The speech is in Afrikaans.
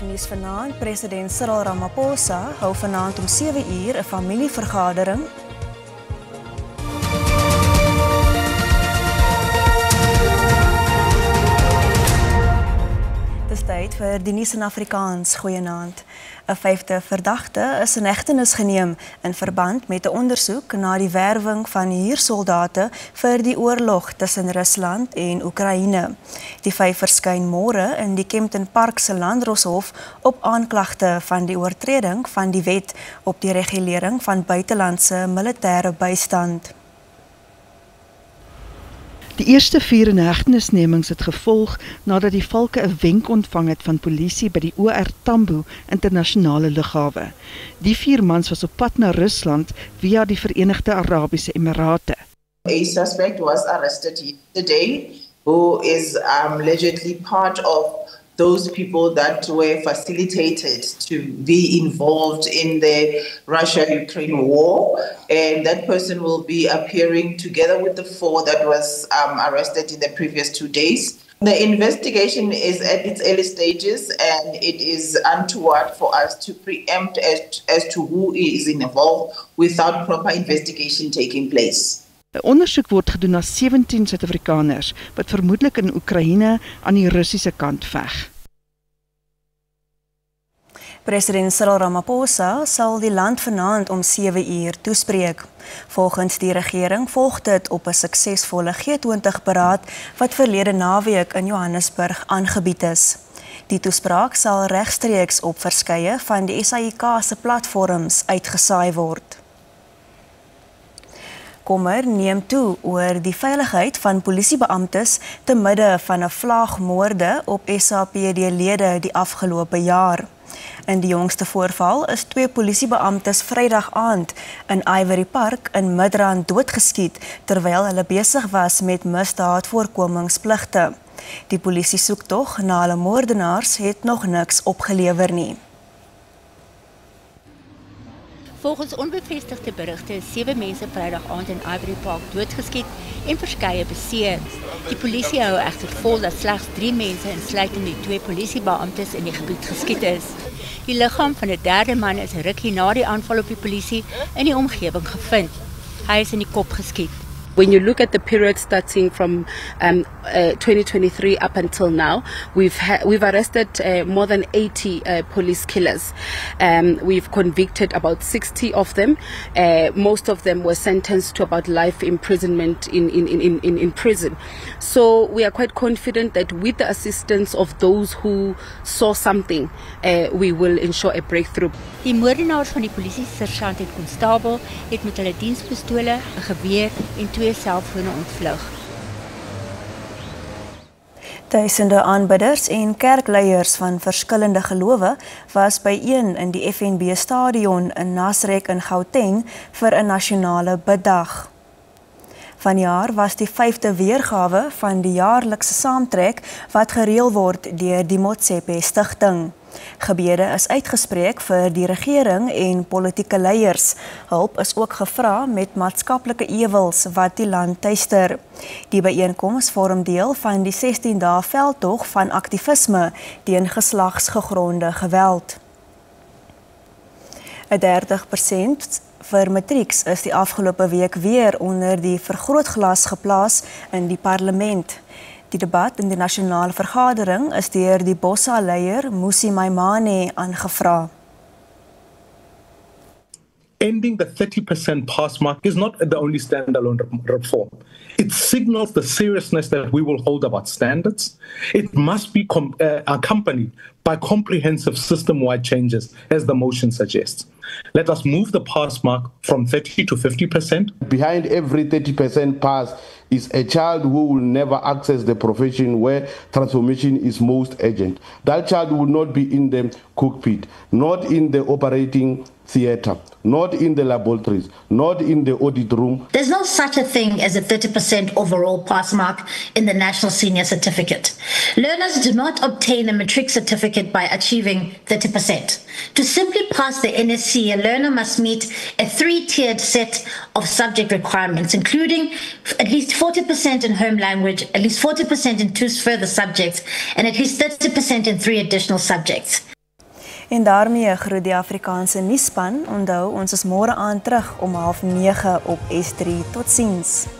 nuus vanaand, president Cyril Ramaphosa hou vanaand om 7 uur 'n familievergadering. Dis tyd vir die nuus in Afrikaans. Goeienaand. 'n 5de verdagte is in hegtenis geneem in verband met 'n ondersoek na die werwing van huursoldate vir die oorlog tussen Rusland en Oekraïne. Die 5 verskyn môre in die Kempton Park se Landdroshof op aanklagte van die oortreding van die wet op die regulering van buitelandse militêre bystand. Die eerste 4 inhegtenisnemings het gevolg nadat die valke 'n wenk ontvang het van polisie by die OR Tambo internasionale lughawe. Die 4 mans was op pad na Rusland via die Verenigde Arabiese Emirate. A suspect was arrested yesterday who is allegedly part of those people that were facilitated to be involved in the Russia-Ukraine war, and that person will be appearing together with the 4 that was arrested in the previous 2 days. The investigation is at its early stages, and it is untoward for us to preempt as to who is involved without proper investigation taking place. 'n Ondersoek word gedoen na 17 Suid-Afrikaners wat vermoedelik in Oekraïne aan die Russiese kant veg. President Cyril Ramaphosa sal die land vanaand om 7 uur toespreek. Volgens die regering volg dit op 'n suksesvolle G20-beraad wat verlede naweek in Johannesburg aangebied is. Die toespraak sal regstreeks op verskeie van die SAIK se platforms uitgesaai word. Kommer neem toe oor die veiligheid van polisiebeamptes te midde van 'n vlaagmoorde op SAPD-lede die afgelope jaar. In die jongste voorval is 2 polisiebeamptes Vrydag aand in Ivory Park in Midrand doodgeskiet terwyl hulle besig was met misdaadvoorkomingspligte. Die polisie soektog na hulle moordenaars het nog niks opgelewer nie. Volgens onbevestigde berigte is 7 mense Vrydag aand in Ivory Park doodgeskiet en verskeie beseer. Die polisie hou egter vol dat slegs 3 mense insluitend die 2 polisiebeamptes in die gebied geskiet is. Die liggaam van 'n 3de man is rukkie na die aanval op die polisie in die omgewing gevind. Hy is in die kop geskiet. When you look at the period starting from 2023 up until now, we've arrested more than 80 police killers. We've convicted about 60 of them. Most of them were sentenced to about life imprisonment in prison. So we are quite confident that with the assistance of those who saw something, we will ensure a breakthrough. Die moordenaars van die polisie sergeant en konstabel het met hulle dienspistole, 'n geweer en 2 selfone ontvlug. Duisende aanbidders en kerkleiers van verskillende gelowe was byeen in die FNB stadion in Nasrek in Gauteng vir 'n nasionale biddag. Vanjaar was die 5de weergawe van die jaarlikse saamtrek wat gereël word deur die Motsepe Stichting. Gebede is uitgespreek vir die regering en politieke leiers. Hulp is ook gevra met maatskaplike ewels wat die land tuister. Die byeenkoms vorm deel van die 16 dae veldtog van aktivisme teen geslagsgegronde geweld. 'n 30% vir matrieks is die afgelope week weer onder die vergrootglas geplaas in die parlement. Die debat in die nasionale vergadering is deur die Bossa-leier Musi Maimane aangevra. Ending the 30% pass mark is not the only standalone reform. It signals the seriousness that we will hold about standards. It must be accompanied by comprehensive system-wide changes, as the motion suggests. Let us move the pass mark from 30 to 50%. Behind every 30% pass is a child who will never access the profession where transformation is most urgent. That child will not be in the cockpit, not in the operating theatre, not in the laboratories, not in the audit room. There's no such a thing as a 30% overall pass mark in the National Senior Certificate. Learners do not obtain a matric certificate by achieving 30%. To simply pass the NSC, a learner must meet a 3-tiered set of subject requirements, including at least 40% in home language, at least 40% in 2 further subjects, and at least 30% in 3 additional subjects. En daarmee groet die Afrikaanse nuusspan. Onthou, ons is môre aand terug om 8:30 op S3. Totsiens.